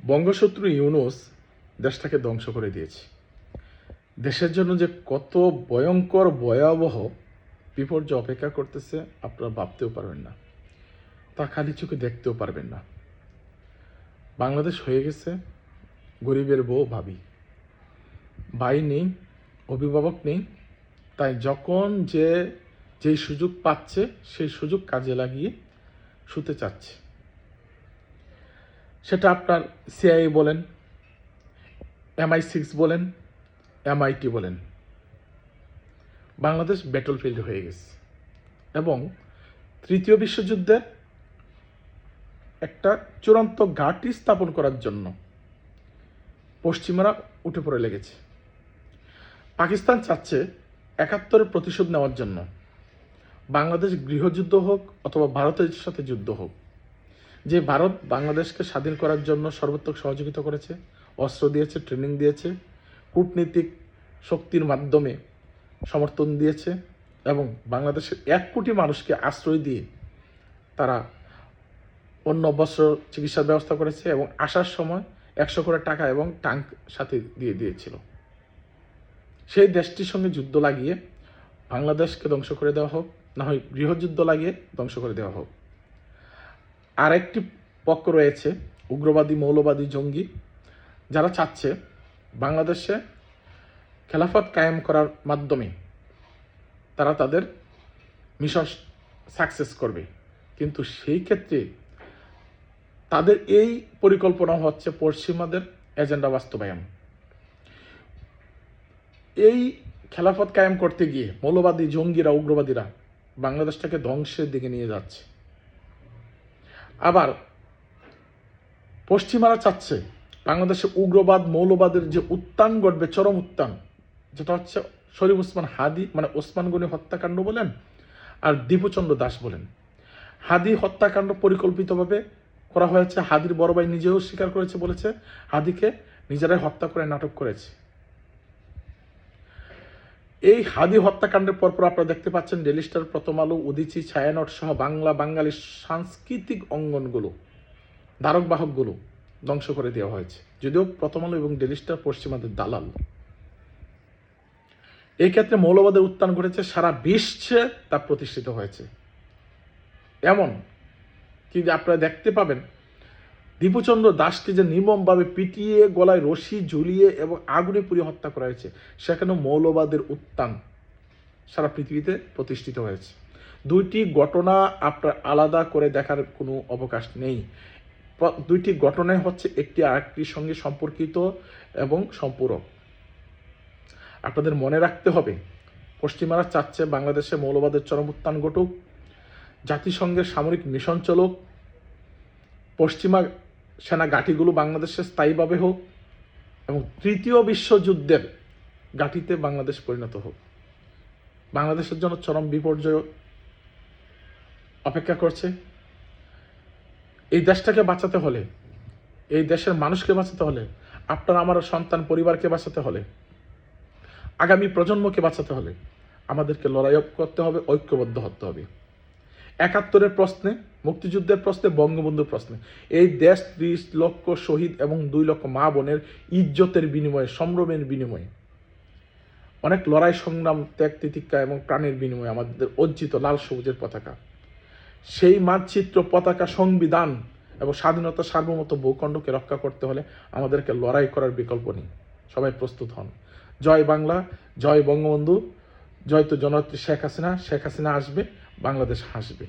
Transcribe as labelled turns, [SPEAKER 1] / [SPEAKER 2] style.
[SPEAKER 1] বঙ্গশত্রু ইউনূস দেশটাকে ধ্বংস করে দিয়েছে। দেশের জন্য যে কত ভয়ঙ্কর ভয়াবহ বিপর্যয় অপেক্ষা করতেছে আপনারা ভাবতেও পারবেন না, তা খালি চোখে দেখতেও পারবেন না। বাংলাদেশ হয়ে গেছে গরিবের বউ ভাবি, ভাই নেই, অভিভাবক নেই, তাই যখন যেই সুযোগ পাচ্ছে সেই সুযোগ কাজে লাগিয়ে শুতে চাচ্ছে। সেটা আপনার সিআইএ বলেন, MI6 বলেন, MIT বলেন, বাংলাদেশ ব্যাটলফিল্ড হয়ে গেছে। এবং তৃতীয় বিশ্বযুদ্ধের একটা চূড়ান্ত ঘাঁটি স্থাপন করার জন্য পশ্চিমারা উঠে পড়ে লেগেছে। পাকিস্তান চাচ্ছে ৭১-এর প্রতিশোধ নেওয়ার জন্য, বাংলাদেশ গৃহযুদ্ধ হোক অথবা ভারতের সাথে যুদ্ধ হোক। যে ভারত বাংলাদেশকে স্বাধীন করার জন্য সর্বাত্মক সহযোগিতা করেছে, অস্ত্র দিয়েছে, ট্রেনিং দিয়েছে, কূটনীতিক শক্তির মাধ্যমে সমর্থন দিয়েছে এবং বাংলাদেশের ১ কোটি মানুষকে আশ্রয় দিয়ে তারা অন্য অবশ্য চিকিৎসার ব্যবস্থা করেছে এবং আসার সময় ১০০ কোটি টাকা এবং ট্যাঙ্ক সাথে দিয়ে দিয়েছিল। সেই দেশটির সঙ্গে যুদ্ধ লাগিয়ে বাংলাদেশকে ধ্বংস করে দেওয়া হোক, না হয় গৃহযুদ্ধ লাগিয়ে ধ্বংস করে দেওয়া হোক। আর একটি পক্ষ রয়েছে উগ্রবাদী, মৌলবাদী, জঙ্গি, যারা চাচ্ছে বাংলাদেশে খেলাফত কায়েম করার মাধ্যমে তারা তাদের মিশন সাকসেস করবে। কিন্তু সেই ক্ষেত্রে তাদের এই পরিকল্পনা হচ্ছে পশ্চিমাদের এজেন্ডা বাস্তবায়ন। এই খেলাফত কায়েম করতে গিয়ে মৌলবাদী, জঙ্গিরা, উগ্রবাদীরা বাংলাদেশটাকে ধ্বংসের দিকে নিয়ে যাচ্ছে। আবার পশ্চিমারা চাচ্ছে বাংলাদেশে উগ্রবাদ, মৌলবাদের যে উত্থান ঘটবে, চরম উত্থান, যেটা হচ্ছে শরীফ ওসমান হাদি মানে ওসমান গনি হত্যাকাণ্ড বলেন আর দীপুচন্দ্র দাস বলেন। হাদি হত্যাকাণ্ড পরিকল্পিতভাবে করা হয়েছে। হাদির বড় ভাই নিজেও স্বীকার করেছে, বলেছে হাদিকে নিজেরাই হত্যা করে নাটক করেছে। এই হাদি হত্যাকাণ্ডের পরপর আপনারা দেখতে পাচ্ছেন ডেইলি স্টার, প্রথম আলো, উদীচী, ছায়ানট সহ বাঙালির সাংস্কৃতিক অঙ্গনগুলো, ধারক বাহকগুলো ধ্বংস করে দেওয়া হয়েছে। যদিও প্রথম আলো এবং ডেইলি স্টার পশ্চিমাদের দালাল। এই ক্ষেত্রে মৌলবাদের উত্থান ঘটেছে, সারা বিশ্বে তা প্রতিষ্ঠিত হয়েছে। এমন কি আপনারা দেখতে পাবেন দীপুচন্দ্র দাসকে যে নির্মমভাবে পিটিয়ে গলায় রশি ঝুলিয়ে এবং আগুনে পুড়িয়ে হত্যা করা হয়েছে, সেখানেও মৌলবাদের উত্থান সারা পৃথিবীতে প্রতিষ্ঠিত হয়েছে। দুইটি ঘটনা আপনার আলাদা করে দেখার কোনো অবকাশ নেই। দুইটি ঘটনাই হচ্ছে একটি আরেকটির সঙ্গে সম্পর্কিত এবং সম্পূরক। আপনাদের মনে রাখতে হবে, পশ্চিমারা চাচ্ছে বাংলাদেশে মৌলবাদের চরম উত্থান ঘটুক, জাতিসংঘের সামরিক মিশন চলুক, পশ্চিমা সেনা ঘাঁটিগুলো বাংলাদেশে স্থায়ীভাবে হোক এবং তৃতীয় বিশ্বযুদ্ধের ঘাঁটিতে বাংলাদেশ পরিণত হোক। বাংলাদেশের জন্য চরম বিপর্যয় অপেক্ষা করছে। এই দেশটাকে বাঁচাতে হলে, এই দেশের মানুষকে বাঁচাতে হলে, আপনার আমার সন্তান পরিবারকে বাঁচাতে হলে, আগামী প্রজন্মকে বাঁচাতে হলে আমাদেরকে লড়াই করতে হবে, ঐক্যবদ্ধ হতে হবে। ৭১-এর প্রশ্নে, মুক্তিযুদ্ধের প্রশ্নে, বঙ্গবন্ধুর প্রশ্নে এই দেশ ৩০ লক্ষ শহীদ এবং ২ লক্ষ মা বোনের ইজ্জতের বিনিময়ে, সম্ভ্রমের বিনিময়ে, অনেক লড়াই সংগ্রাম, ত্যাগ তিতিক্ষা এবং প্রাণের বিনিময়ে আমাদের অর্জিত লাল সবুজের পতাকা, সেই মানচিত্র, পতাকা, সংবিধান এবং স্বাধীনতা, সার্বভৌমত্ব, ভূখণ্ডকে রক্ষা করতে হলে আমাদেরকে লড়াই করার বিকল্প নেই। সবাই প্রস্তুত হন। জয় বাংলা, জয় বঙ্গবন্ধু, জয় তো জননেত্রী শেখ হাসিনা। শেখ হাসিনা আসবে, বাংলাদেশ হাসবে।